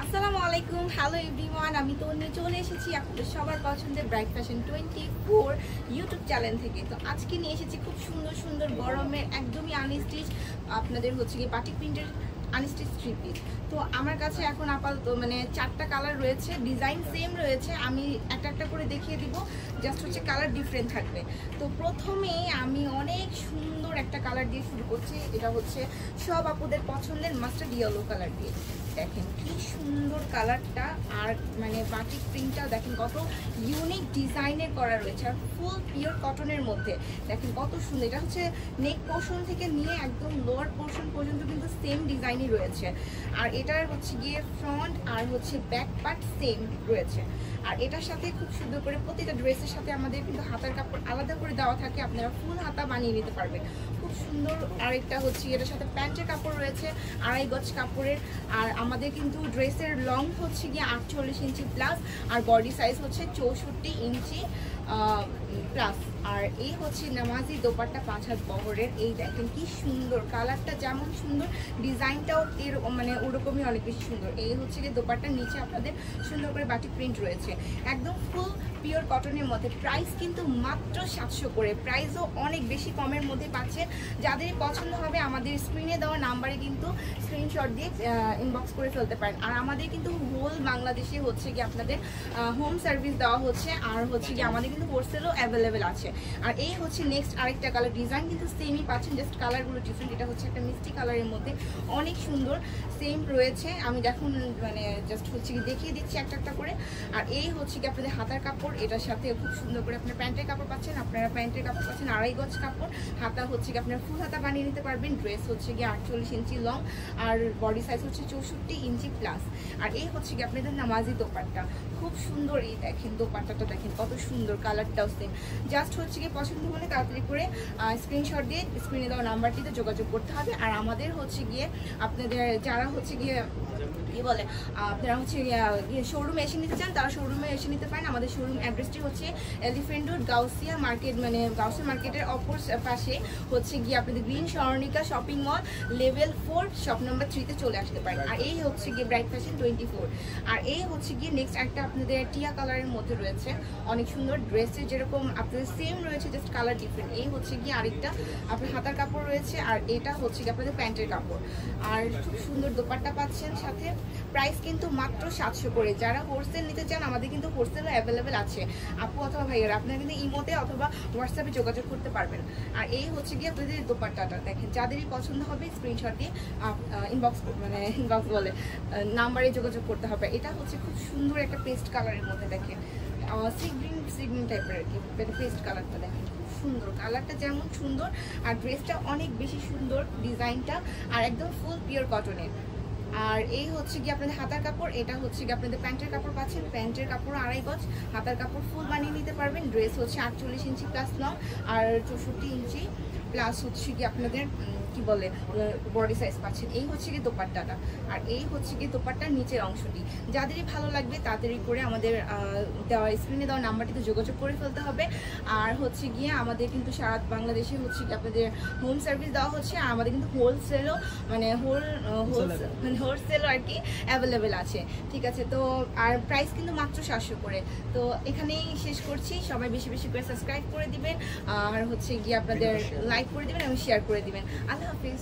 আসসালামু আলাইকুম, hello everyone. আমি তো নিয়ে চলে এসেছি আপনাদের সবার পছন্দের ব্রাইট ফ্যাশন 24 ইউটিউব চ্যানেল থেকে। তো আজকে নিয়ে এসেছি খুব সুন্দর সুন্দর গরমের একদমই আনস্টিচ আপনাদের হচ্ছে কি বাটিক প্রিন্টের আনস্টিচ থ্রি পিস। তো আমার কাছে এখন আপাতত মানে 4টা কালার রয়েছে, ডিজাইন সেম রয়েছে। আমি একটা একটা করে দেখিয়ে দিব, জাস্ট হচ্ছে কালার ডিফারেন্ট থাকবে। তো প্রথমেই আমি অনেক সুন্দর একটা কালার দিয়ে শুরু করছি। এটা হচ্ছে সব আপুদের পছন্দের মাস্টার্ড ইয়েলো কালার দিয়ে। দেখেন কি সুন্দর কালারটা, আর মানে বাটিক প্রিন্টটা দেখেন কত ইউনিক ডিজাইনের করা রয়েছে, আর ফুল পিওর কটনের মধ্যে। দেখেন কত সুন্দর, এটা হচ্ছে নেক পোর্শন থেকে নিয়ে একদম লোয়ার পোর্শন পর্যন্ত কিন্তু সেম ডিজাইনই রয়েছে। আর এটার হচ্ছে গিয়ে ফ্রন্ট আর হচ্ছে ব্যাক পার্ট সেম রয়েছে। আর এটার সাথে খুব সুন্দর করে প্রতিটা ড্রেসের সাথে আমাদের কিন্তু হাতার কাপড় আলাদা করে দেওয়া থাকে, আপনারা ফুল হাতা বানিয়ে নিতে পারবেন খুব সুন্দর। আর একটা হচ্ছে এটার সাথে প্যান্টের কাপড় রয়েছে 2.5 গজ কাপড়ের। আর আমাদের কিন্তু ড্রেসের লং হচ্ছে গিয়ে 48 ইঞ্চি প্লাস, আর বডি সাইজ হচ্ছে 64 ইঞ্চি প্লাস। আর এই হচ্ছে নামাজি দোপাট্টা 5 হাত বহরের। এই দেখেন কি সুন্দর, কালারটা যেমন সুন্দর ডিজাইনটাও এর মানে ওরকমই অনেক বেশি সুন্দর। এই হচ্ছে গিয়ে দোপাট্টার নিচে আপনাদের সুন্দর করে বাটিক প্রিন্ট রয়েছে, একদম ফুল পিওর কটনের মধ্যে। প্রাইস কিন্তু মাত্র 700 করে, প্রাইসও অনেক বেশি কমের মধ্যে পাচ্ছেন। যাদের পছন্দ হবে আমাদের স্ক্রিনে দেওয়া নাম্বারে কিন্তু স্ক্রিনশট দিয়ে ইনবক্স করে ফেলতে পারেন। আর আমাদের কিন্তু হোল বাংলাদেশে হচ্ছে কি আপনাদের হোম সার্ভিস দেওয়া হচ্ছে, আর হচ্ছে কি আমাদের কিন্তু হোলসেলও অ্যাভেলেবেল আছে। আর এই হচ্ছে নেক্সট আরেকটা কালার, ডিজাইন কিন্তু সেমই পাচ্ছেন, জাস্ট কালারগুলো ডিফারেন্ট। এটা হচ্ছে একটা মিষ্টি কালারের মধ্যে, অনেক সুন্দর সেম রয়েছে। আমি দেখুন মানে জাস্ট হচ্ছে কি দেখিয়ে দিচ্ছি একটা একটা করে। আর এই হচ্ছে কি আপনাদের হাতার কাপড়, এটার সাথে খুব সুন্দর করে আপনার প্যান্টের কাপড় পাচ্ছেন। আপনারা প্যান্টের কাপড় পাচ্ছেন 2.5 গজ কাপড়, হাতা হচ্ছে কি আপনার ফুল হাতা বানিয়ে নিতে পারবেন। ড্রেস হচ্ছে গিয়ে 48 ইঞ্চি লং, আর বডি সাইজ হচ্ছে 64 ইঞ্চি প্লাস। আর এই হচ্ছে কি আপনাদের নামাজি দোপাট্টা, খুব সুন্দর। এই দেখেন দোপাট্টাটা দেখেন কত সুন্দর, কালারটাও সেম। জাস্ট হচ্ছে কি পছন্দ হলে তাড়াতাড়ি করে স্ক্রিনশট দিয়ে স্ক্রিনে দেওয়া নাম্বারটিতে যোগাযোগ করতে হবে। আর আমাদের হচ্ছে গিয়ে আপনাদের যারা হচ্ছে গিয়ে কি বলে আপনারা হচ্ছে শোরুমে এসে নিতে চান, তারা শোরুমে এসে নিতে পারেন। আমাদের শোরুম অ্যাড্রেসটি হচ্ছে এলিফ্যান্ট রোড, গাউসিয়া মার্কেট, মানে গাউসিয়া মার্কেটের অপর পাশে হচ্ছে গিয়ে আপনাদের green Swarnika shopping mall level 4 shop number 3-তে চলে আসতে পারেন। আর এই হচ্ছে গিয়ে ব্রাইট ফ্যাশন 24। আর এই হচ্ছে গিয়ে নেক্সট একটা আপনাদের টিয়া কালারের মধ্যে রয়েছে, অনেক সুন্দর। ড্রেসের যেরকম আপনাদের সেম রয়েছে, জাস্ট কালার ডিফারেন্ট। এই হচ্ছে গিয়ে আরেকটা আপনার হাতার কাপড় রয়েছে, আর এটা হচ্ছে গিয়ে আপনাদের প্যান্টের কাপড়। আর খুব সুন্দর দোপাট্টা পাচ্ছেন সাথে। প্রাইস কিন্তু মাত্র 700 করে। যারা হোলসেল নিতে চান আমাদের কিন্তু হোলসেলও অ্যাভেলেবেল আছে আপু অথবা ভাইয়েরা, আপনারা কিন্তু ইমোতে অথবা হোয়াটসঅ্যাপে যোগাযোগ করতে পারবেন। আর এই হচ্ছে গিয়ে আপনাদের দোপাট্টাটা দেখেন, যাদেরই পছন্দ হবে স্ক্রিনশট দিয়ে ইনবক্স মানে ইনবক্স বলে নাম্বারে যোগাযোগ করতে হবে। এটা হচ্ছে খুব সুন্দর একটা পেস্ট কালারের মধ্যে, দেখেন সিগ্রিন টাইপের আর কি পেস্ট কালারটা। দেখেন খুব সুন্দর, কালারটা যেমন সুন্দর আর ড্রেসটা অনেক বেশি সুন্দর, ডিজাইনটা আর একদম ফুল পিওর কটনের। আর এই হচ্ছে কি আপনাদের হাতার কাপড়, এটা হচ্ছে কি আপনাদের প্যান্টের কাপড় পাচ্ছেন। প্যান্টের কাপড় 2.5 গজ, হাতার কাপড় ফুল বানিয়ে নিতে পারবেন। ড্রেস হচ্ছে 48 ইঞ্চি প্লাস লং, আর 64 ইঞ্চি প্লাস হচ্ছে কি আপনাদের কি বলে বডি সাইজ পাচ্ছেন। এই হচ্ছে কি দোপাট্টাটা, আর এই হচ্ছে কি দোপাট্টার নিচের অংশটি। যাদেরই ভালো লাগবে তাড়াতাড়ি করে আমাদের দেওয়া স্ক্রিনে দেওয়া নাম্বারটিতে যোগাযোগ করে ফেলতে হবে। আর হচ্ছে গিয়ে আমাদের কিন্তু সারা বাংলাদেশে হচ্ছে কি আপনাদের হোম সার্ভিস দেওয়া হচ্ছে, আর আমাদের কিন্তু হোলসেলও মানে হোলসেলও আর কি অ্যাভেলেবেল আছে। ঠিক আছে, তো আর প্রাইস কিন্তু মাত্র 700 করে। তো এখানেই শেষ করছি, সবাই বেশি বেশি করে সাবস্ক্রাইব করে দিবেন, আর হচ্ছে গিয়ে আপনাদের লাইক করে দিবেন এবং শেয়ার করে দিবেন। আল্লাহ হাফিজ।